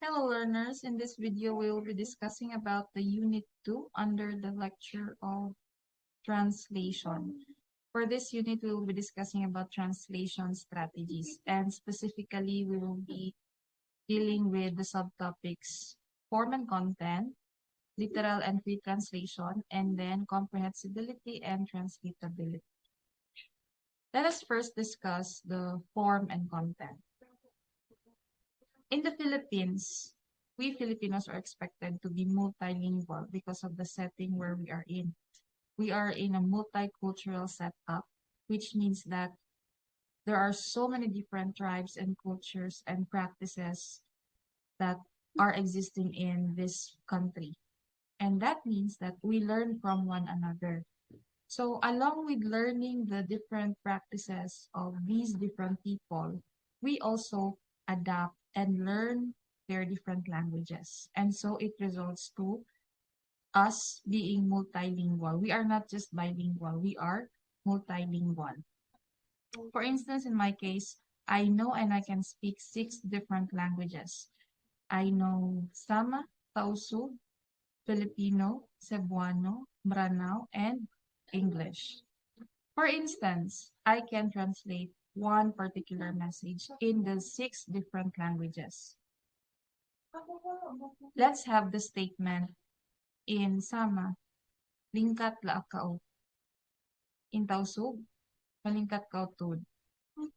Hello learners, in this video we will be discussing about the Unit 2 under the lecture of translation. For this unit we will be discussing about translation strategies, and specifically we will be dealing with the subtopics form and content, literal and free translation, and then comprehensibility and translatability. Let us first discuss the form and content. In the Philippines, we Filipinos are expected to be multilingual because of the setting where we are in. We are in a multicultural setup, which means that there are so many different tribes and cultures and practices that are existing in this country. And that means that we learn from one another. So along with learning the different practices of these different people, we also adapt and learn their different languages. And so it results to us being multilingual. We are not just bilingual, we are multilingual. For instance, in my case, I know and I can speak 6 different languages. I know Sama, Tausug, Filipino, Cebuano, Maranao, and English. For instance, I can translate one particular message in the 6 different languages. Let's have the statement in Sama, lingkat laak kao. In Tausug, malingkat ka tud.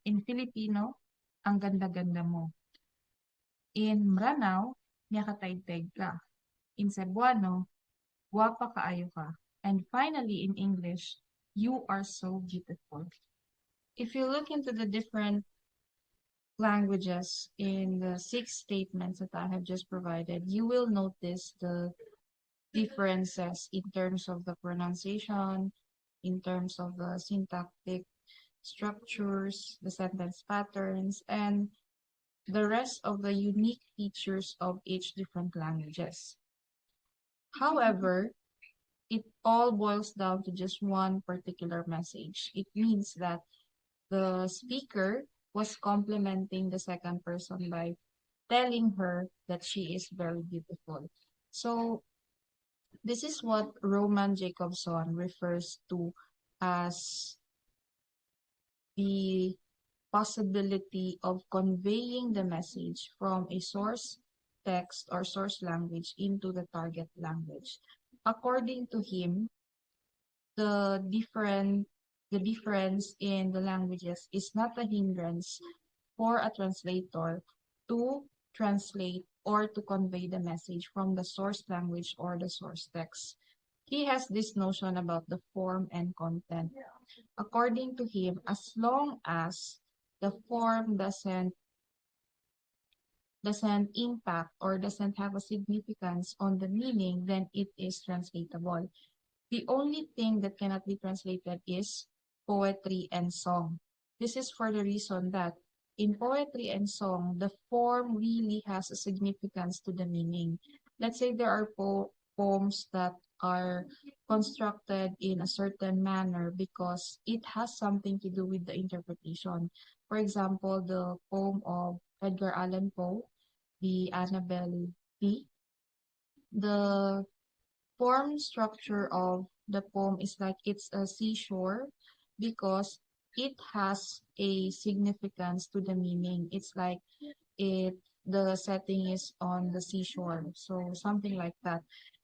In Filipino, ang ganda-ganda mo. In Maranao, nyakatayteg ka. In Cebuano, guwapa kaayo ka. And finally, in English, you are so beautiful. If you look into the different languages in the 6 statements that I have just provided, you will notice the differences in terms of the pronunciation, in terms of the syntactic structures, the sentence patterns, and the rest of the unique features of each different languages. However, it all boils down to just one particular message. It means that the speaker was complimenting the second person by telling her that she is very beautiful. So this is what Roman Jacobson refers to as the possibility of conveying the message from a source text or source language into the target language. According to him, the difference in the languages is not a hindrance for a translator to translate or to convey the message from the source language or the source text. He has this notion about the form and content. According to him, as long as the form doesn't impact or doesn't have a significance on the meaning, then it is translatable. The only thing that cannot be translated is poetry and song. This is for the reason that in poetry and song, the form really has a significance to the meaning. Let's say there are poems that are constructed in a certain manner because it has something to do with the interpretation. For example, the poem of Edgar Allan Poe, the Annabel Lee. The form structure of the poem is like it's a seashore because it has a significance to the meaning. It's like the setting is on the seashore, so something like that.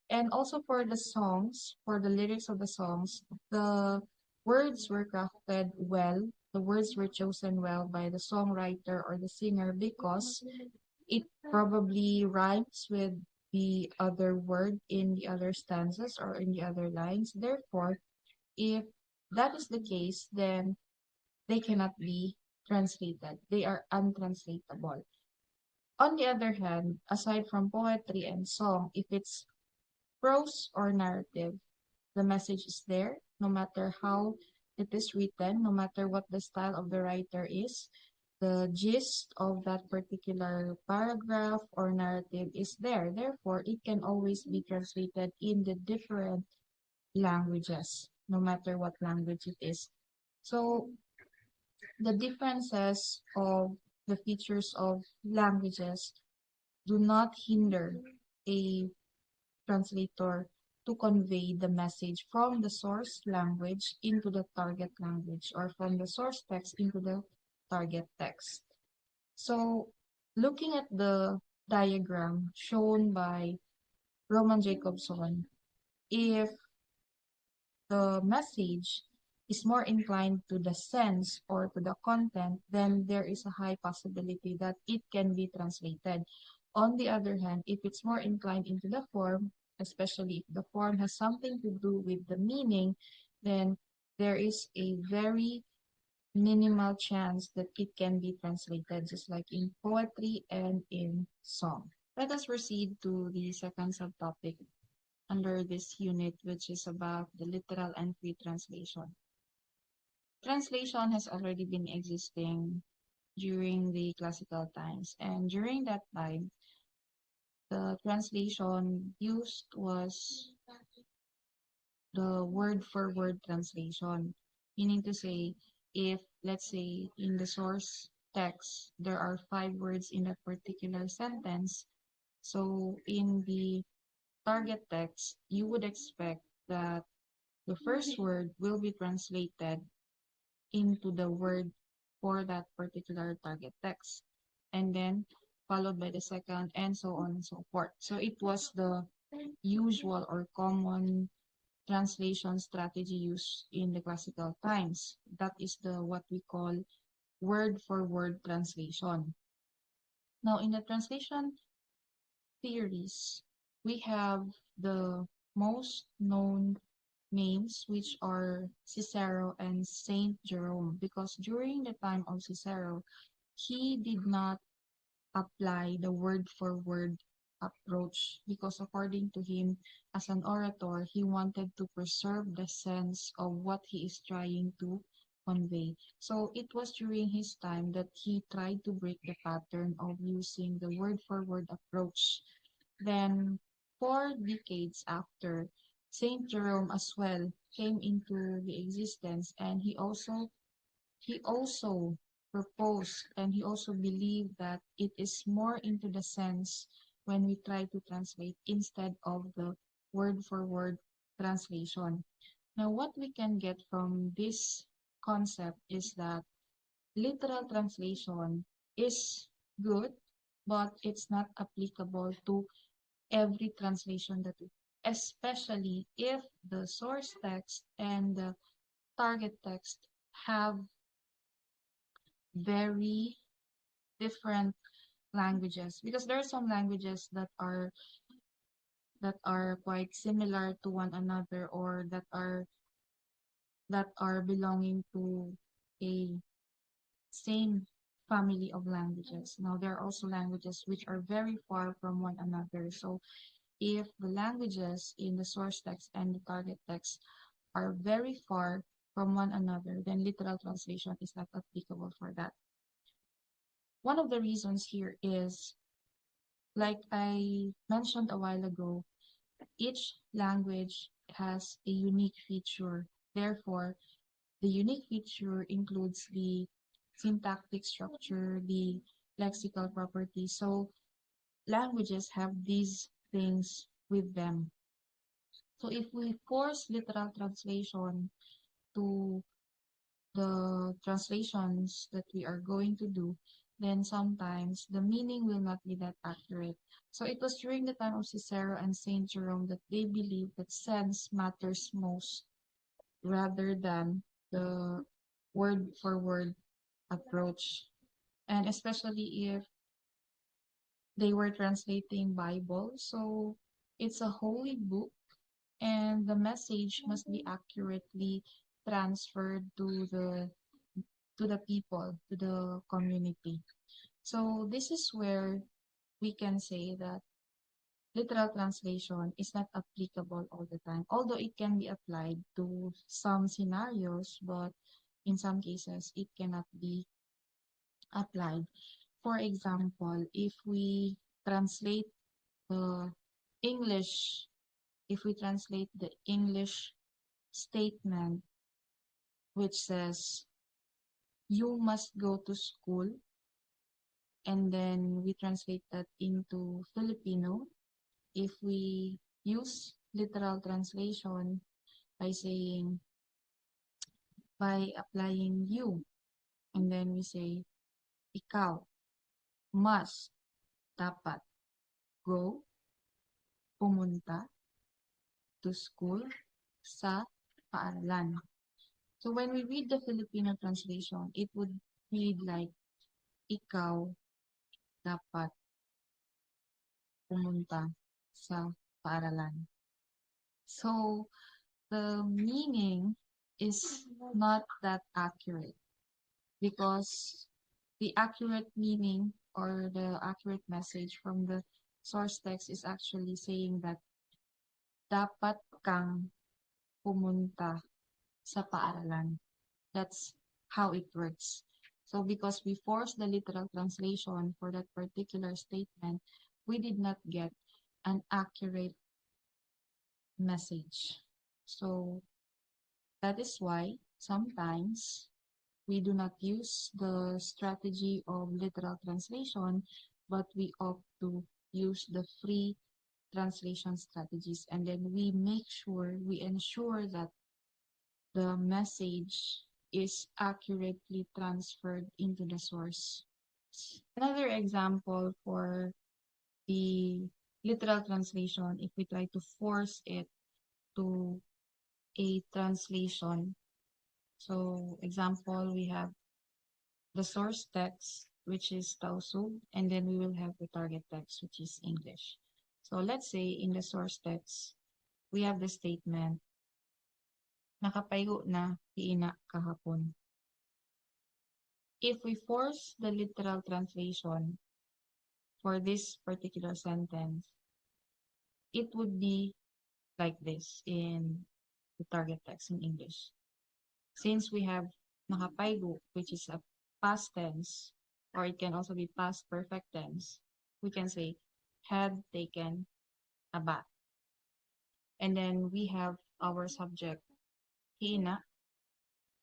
And also for the songs, for the lyrics of the songs, the words were crafted well. The words were chosen well by the songwriter or the singer because it probably rhymes with the other word in the other stanzas or in the other lines. Therefore, if that is the case, then they cannot be translated. They are untranslatable. On the other hand, aside from poetry and song, if it's prose or narrative, the message is there, no matter how it is written, no matter what the style of the writer is, the gist of that particular paragraph or narrative is there. Therefore, it can always be translated in the different languages, no matter what language it is. So, the differences of the features of languages do not hinder a translator to convey the message from the source language into the target language, or from the source text into the target text. So, looking at the diagram shown by Roman Jacobson, if the message is more inclined to the sense or to the content, then there is a high possibility that it can be translated. On the other hand, if it's more inclined into the form, especially if the form has something to do with the meaning, then there is a very minimal chance that it can be translated, just like in poetry and in song. Let us proceed to the second subtopic under this unit, which is about the literal and free translation. Translation has already been existing during the classical times, and during that time, the translation used was the word-for-word translation, meaning to say, if, let's say, in the source text, there are 5 words in a particular sentence, so in the target text, you would expect that the first word will be translated into the word for that particular target text, and then followed by the second, and so on and so forth. So it was the usual or common translation strategy used in the classical times. That is the what we call word for word translation. Now, in the translation theories, we have the most known names, which are Cicero and Saint Jerome, because during the time of Cicero, he did not apply the word for word approach, because according to him, as an orator, he wanted to preserve the sense of what he is trying to convey. So it was during his time that he tried to break the pattern of using the word for word approach. Then, 4 decades after, Saint Jerome as well came into the existence, and he also proposed, and he also believed that it is more into the sense when we try to translate instead of the word for word translation. Now, what we can get from this concept is that literal translation is good, but it's not applicable to every translation that we, especially if the source text and the target text have very different languages, because there are some languages that are quite similar to one another, or that are belonging to a same family of languages. Now, there are also languages which are very far from one another. So if the languages in the source text and the target text are very far from one another, then literal translation is not applicable for that. One of the reasons here is, like I mentioned a while ago, each language has a unique feature. Therefore, the unique feature includes the syntactic structure, the lexical properties. So languages have these things with them. So if we force literal translation to the translations that we are going to do, then sometimes the meaning will not be that accurate. So it was during the time of Cicero and Saint Jerome that they believed that sense matters most rather than the word for word approach. And especially if they were translating Bible, so it's a holy book, and the message must be accurately transferred to the people, to the community. So this is where we can say that literal translation is not applicable all the time, although it can be applied to some scenarios, but in some cases it cannot be applied. For example, translate the English, if we translate the English statement which says, you must go to school, and then we translate that into Filipino. If we use literal translation by saying, by applying you, and then we say, ikaw, must, dapat, go, pumunta, to school, sa paaralan. So when we read the Filipino translation, it would read like, ikaw dapat pumunta sa paaralan. So the meaning is not that accurate because the accurate meaning or the accurate message from the source text is actually saying that dapat kang pumunta sa paaralan. That's how it works. So because we forced the literal translation for that particular statement, we did not get an accurate message. So that is why sometimes we do not use the strategy of literal translation, but we opt to use the free translation strategies. And then we ensure that the message is accurately transferred into the source. Another example for the literal translation, if we try to force it to a translation. So example, we have the source text, which is Tausug, and then we will have the target text, which is English. So let's say in the source text, we have the statement, nakapaygo na kiina kahapon. If we force the literal translation for this particular sentence, it would be like this in the target text in English. Since we have nakapaygo, which is a past tense, or it can also be past perfect tense, we can say had taken a bath. And then we have our subject, Hina,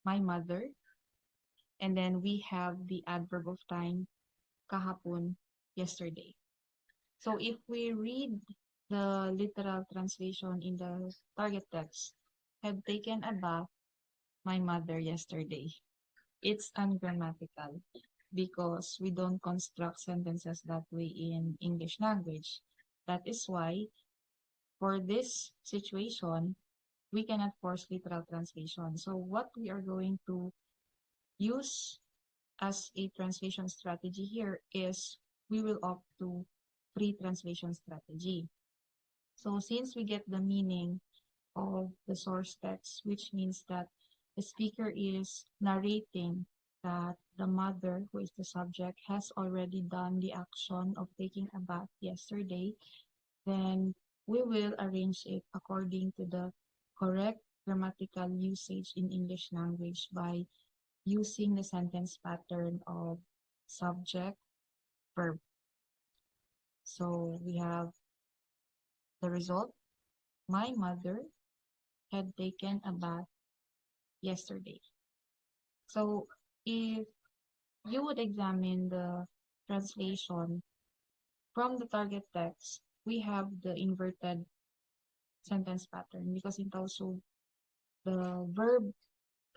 my mother. And then we have the adverb of time, kahapon, yesterday. So if we read the literal translation in the target text, had taken a bath, my mother, yesterday. It's ungrammatical because we don't construct sentences that way in English language. That is why, for this situation, we cannot force literal translation. So what we are going to use as a translation strategy here is we will opt to free translation strategy. So since we get the meaning of the source text, which means that the speaker is narrating that the mother, who is the subject, has already done the action of taking a bath yesterday, then we will arrange it according to the correct grammatical usage in English language by using the sentence pattern of subject, verb. So we have the result. My mother had taken a bath yesterday. So if you would examine the translation from the target text, we have the inverted sentence pattern because in Tausug, the verb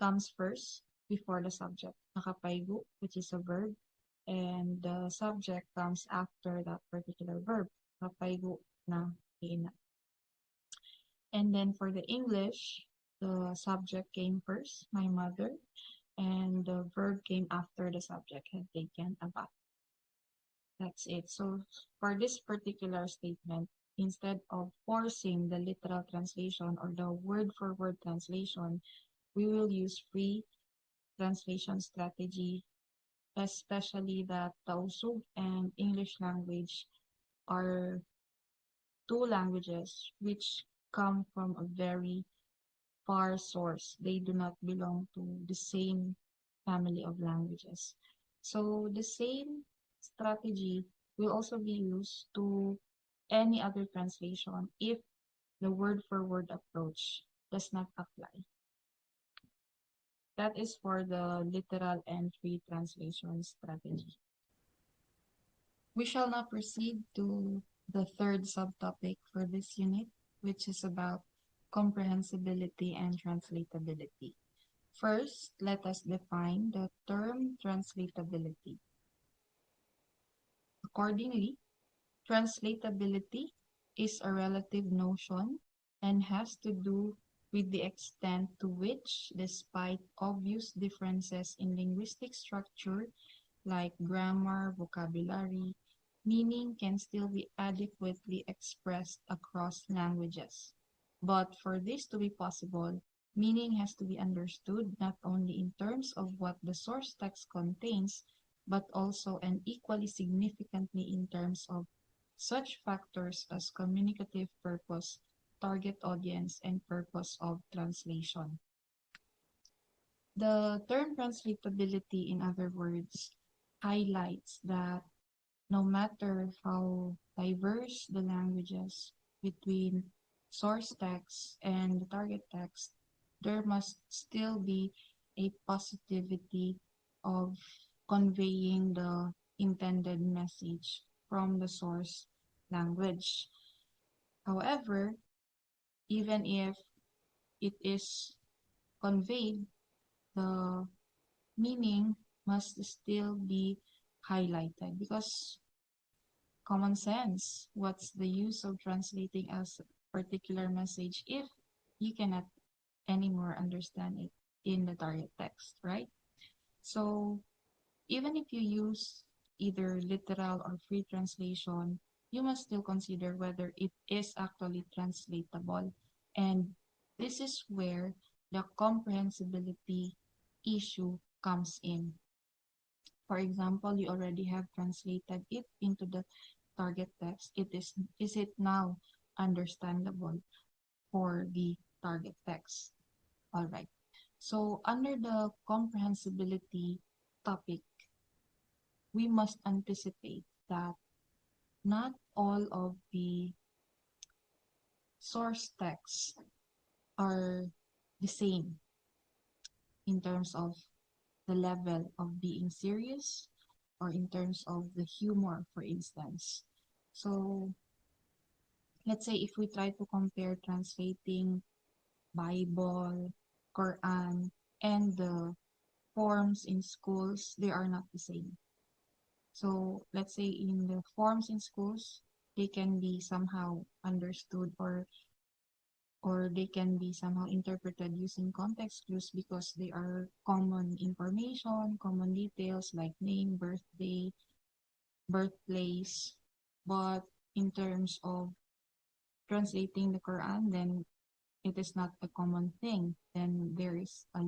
comes first before the subject. Nakapaygo, which is a verb, and the subject comes after that particular verb. Nakapaygo na ina. And then for the English, the subject came first, my mother, and the verb came after the subject had taken a bath. That's it. So for this particular statement, instead of forcing the literal translation or the word-for-word translation, we will use free translation strategy, especially that Tausug and English language are two languages which come from a very far source. They do not belong to the same family of languages. So the same strategy will also be used to any other translation if the word-for-word approach does not apply. That is for the literal and free translation strategy. We shall now proceed to the third subtopic for this unit, which is about comprehensibility and translatability. First, let us define the term translatability. Accordingly, translatability is a relative notion and has to do with the extent to which, despite obvious differences in linguistic structure like grammar, vocabulary, meaning can still be adequately expressed across languages. But for this to be possible, meaning has to be understood not only in terms of what the source text contains, but also and equally significantly in terms of such factors as communicative purpose, target audience, and purpose of translation. The term translatability, in other words, highlights that no matter how diverse the languages between source text and the target text, there must still be a positivity of conveying the intended message from the source language. However, even if it is conveyed, the meaning must still be highlighted because common sense, what's the use of translating a particular message if you cannot anymore understand it in the target text, right? So even if you use either literal or free translation, you must still consider whether it is actually translatable. And this is where the comprehensibility issue comes in. For example, you already have translated it into the target text. Is it now understandable for the target text? All right. So under the comprehensibility topic, we must anticipate that not all of the source texts are the same in terms of the level of being serious or in terms of the humor, for instance. So let's say if we try to compare translating Bible, Quran, and the forms in schools, they are not the same. So let's say in the forms in schools, they can be somehow understood or they can be somehow interpreted using context clues because they are common information, common details like name, birthday, birthplace. But in terms of translating the Quran, then it is not a common thing. Then there is a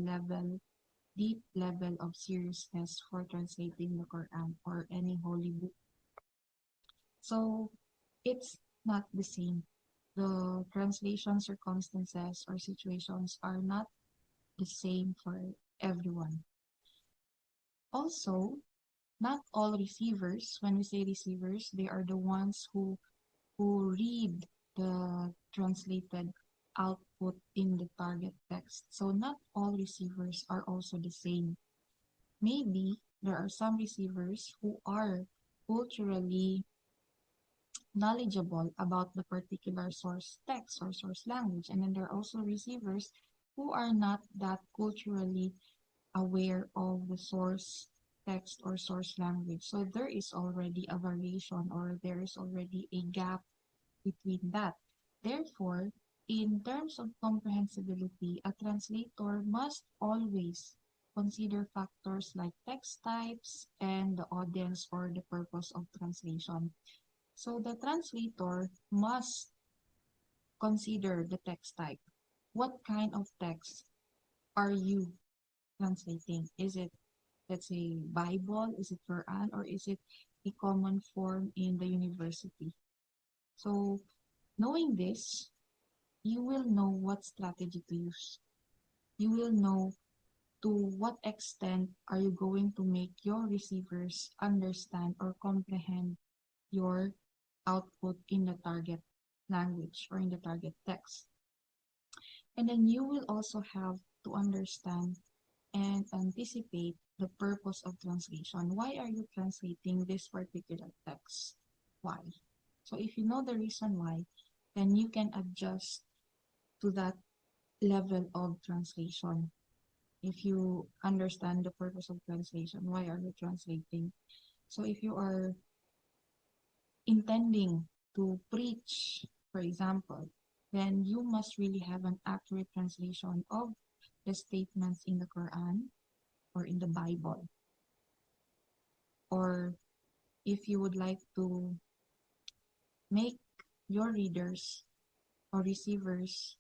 deep level of seriousness for translating the Quran or any holy book. So it's not the same. The translation circumstances or situations are not the same for everyone. Also, not all receivers, when we say receivers, they are the ones who read the translated output in the target text. So not all receivers are also the same. Maybe there are some receivers who are culturally knowledgeable about the particular source text or source language. And then there are also receivers who are not that culturally aware of the source text or source language. So there is already a variation or there is already a gap between that. Therefore, in terms of comprehensibility, a translator must always consider factors like text types and the audience or the purpose of translation. So the translator must consider the text type. What kind of text are you translating? Is it, let's say, Bible? Is it Quran? Or is it a common form in the university? So knowing this, you will know what strategy to use. You will know to what extent are you going to make your receivers understand or comprehend your output in the target language or in the target text. And then you will also have to understand and anticipate the purpose of translation. Why are you translating this particular text? Why? So if you know the reason why, then you can adjust to that level of translation. If you understand the purpose of translation, why are you translating? So if you are intending to preach, for example, then you must really have an accurate translation of the statements in the Quran or in the Bible. Or if you would like to make your readers or receivers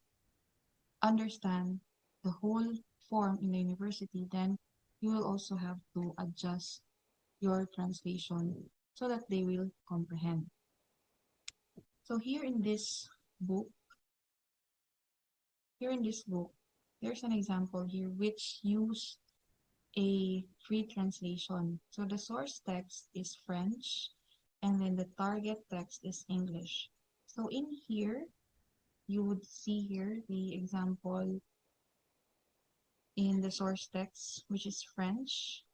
understand the whole form in the university, then you will also have to adjust your translation so that they will comprehend. So book, here in this book, there's an example here which use a free translation. So the source text is French, and then the target text is English. So in here, you would see here the example in the source text, which is French.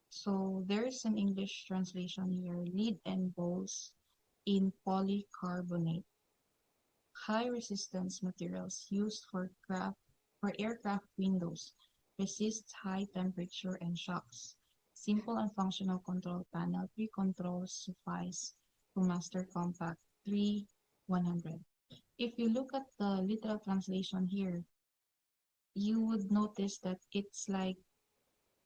So there's an English translation here, lead and bowls in polycarbonate, high resistance materials used for aircraft windows, resist high temperature and shocks. Simple and functional control panel, 3 controls suffice to master compact 3100. If you look at the literal translation here, you would notice that it's like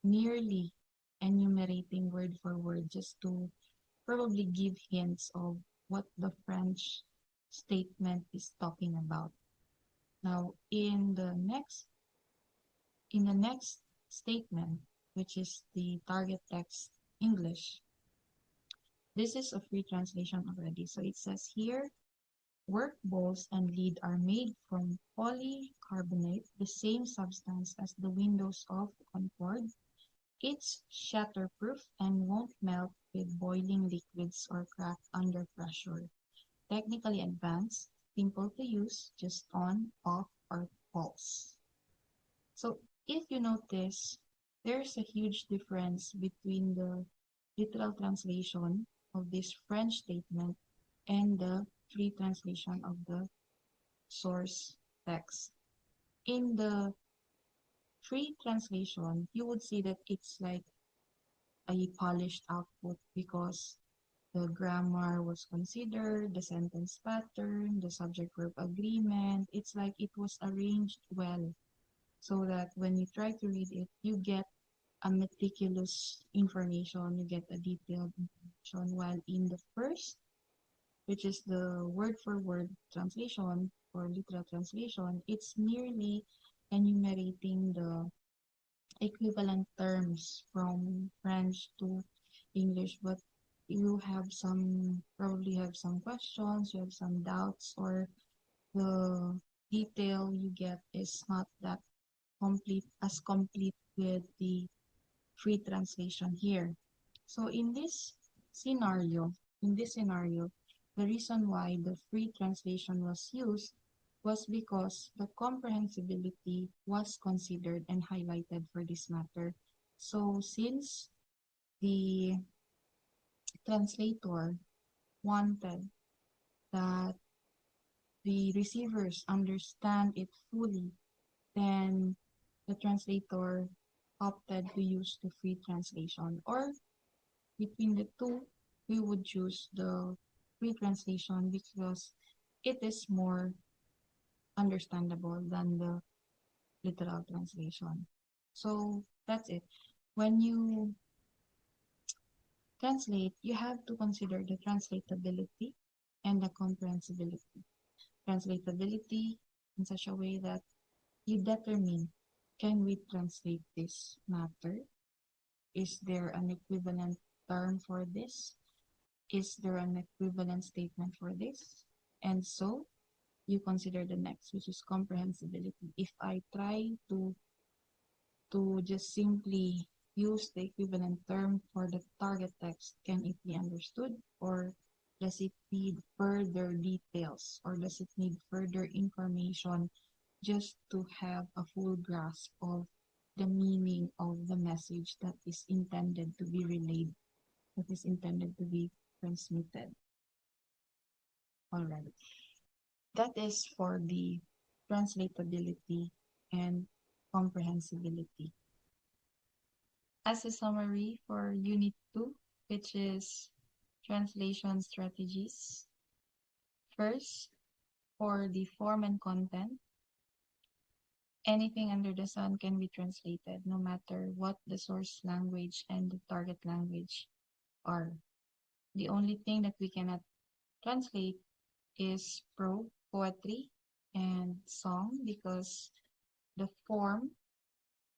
nearly enumerating word for word just to probably give hints of what the French statement is talking about. Now, in the next statement, which is the target text English, this is a free translation already. So it says here, work bowls and lead are made from polycarbonate, the same substance as the windows of Concorde. It's shatterproof and won't melt with boiling liquids or crack under pressure. Technically advanced, simple to use, just on, off, or pulse. So if you notice, there's a huge difference between the literal translation of this French statement and the free translation of the source text. In the free translation, you would see that it's like a polished output because the grammar was considered, the sentence pattern, the subject-verb agreement. It's like it was arranged well so that when you try to read it, you get a meticulous information, you get a detailed information, while in the first, which is the word-for-word translation or literal translation, it's merely enumerating the equivalent terms from French to English, but you probably have some questions, you have some doubts, or the detail you get is not that complete with the free translation here. So in this scenario, the reason why the free translation was used was because the comprehensibility was considered and highlighted for this matter. So since the translator wanted that the receivers understand it fully, then the translator opted to use the free translation. Or between the two, we would choose the free translation because it is more understandable than the literal translation. So that's it. When you translate, you have to consider the translatability and the comprehensibility. Translatability in such a way that you determine, can we translate this matter? Is there an equivalent term for this? Is there an equivalent statement for this? And so you consider the next, which is comprehensibility. If I try to just simply use the equivalent term for the target text, can it be understood, or does it need further details, or does it need further information just to have a full grasp of the meaning of the message that is intended to be relayed, that is intended to be transmitted. All right. That is for the translatability and comprehensibility. As a summary for Unit 2, which is translation strategies, first, for the form and content, anything under the sun can be translated, no matter what the source language and the target language are. The only thing that we cannot translate is poetry, and song, because the form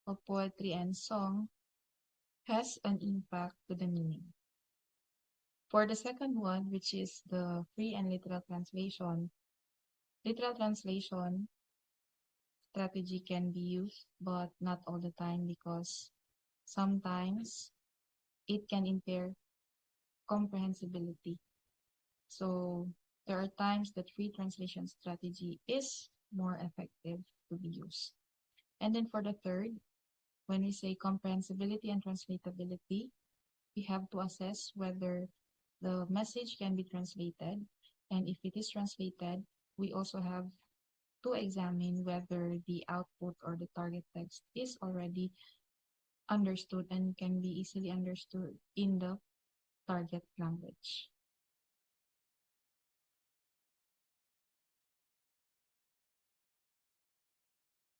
of poetry and song has an impact to the meaning. For the second one, which is the free and literal translation strategy can be used, but not all the time, because sometimes it can impair comprehensibility. So there are times that free translation strategy is more effective to be used. And then for the third, when we say comprehensibility and translatability, we have to assess whether the message can be translated. And if it is translated, we also have to examine whether the output or the target text is already understood and can be easily understood in the target language.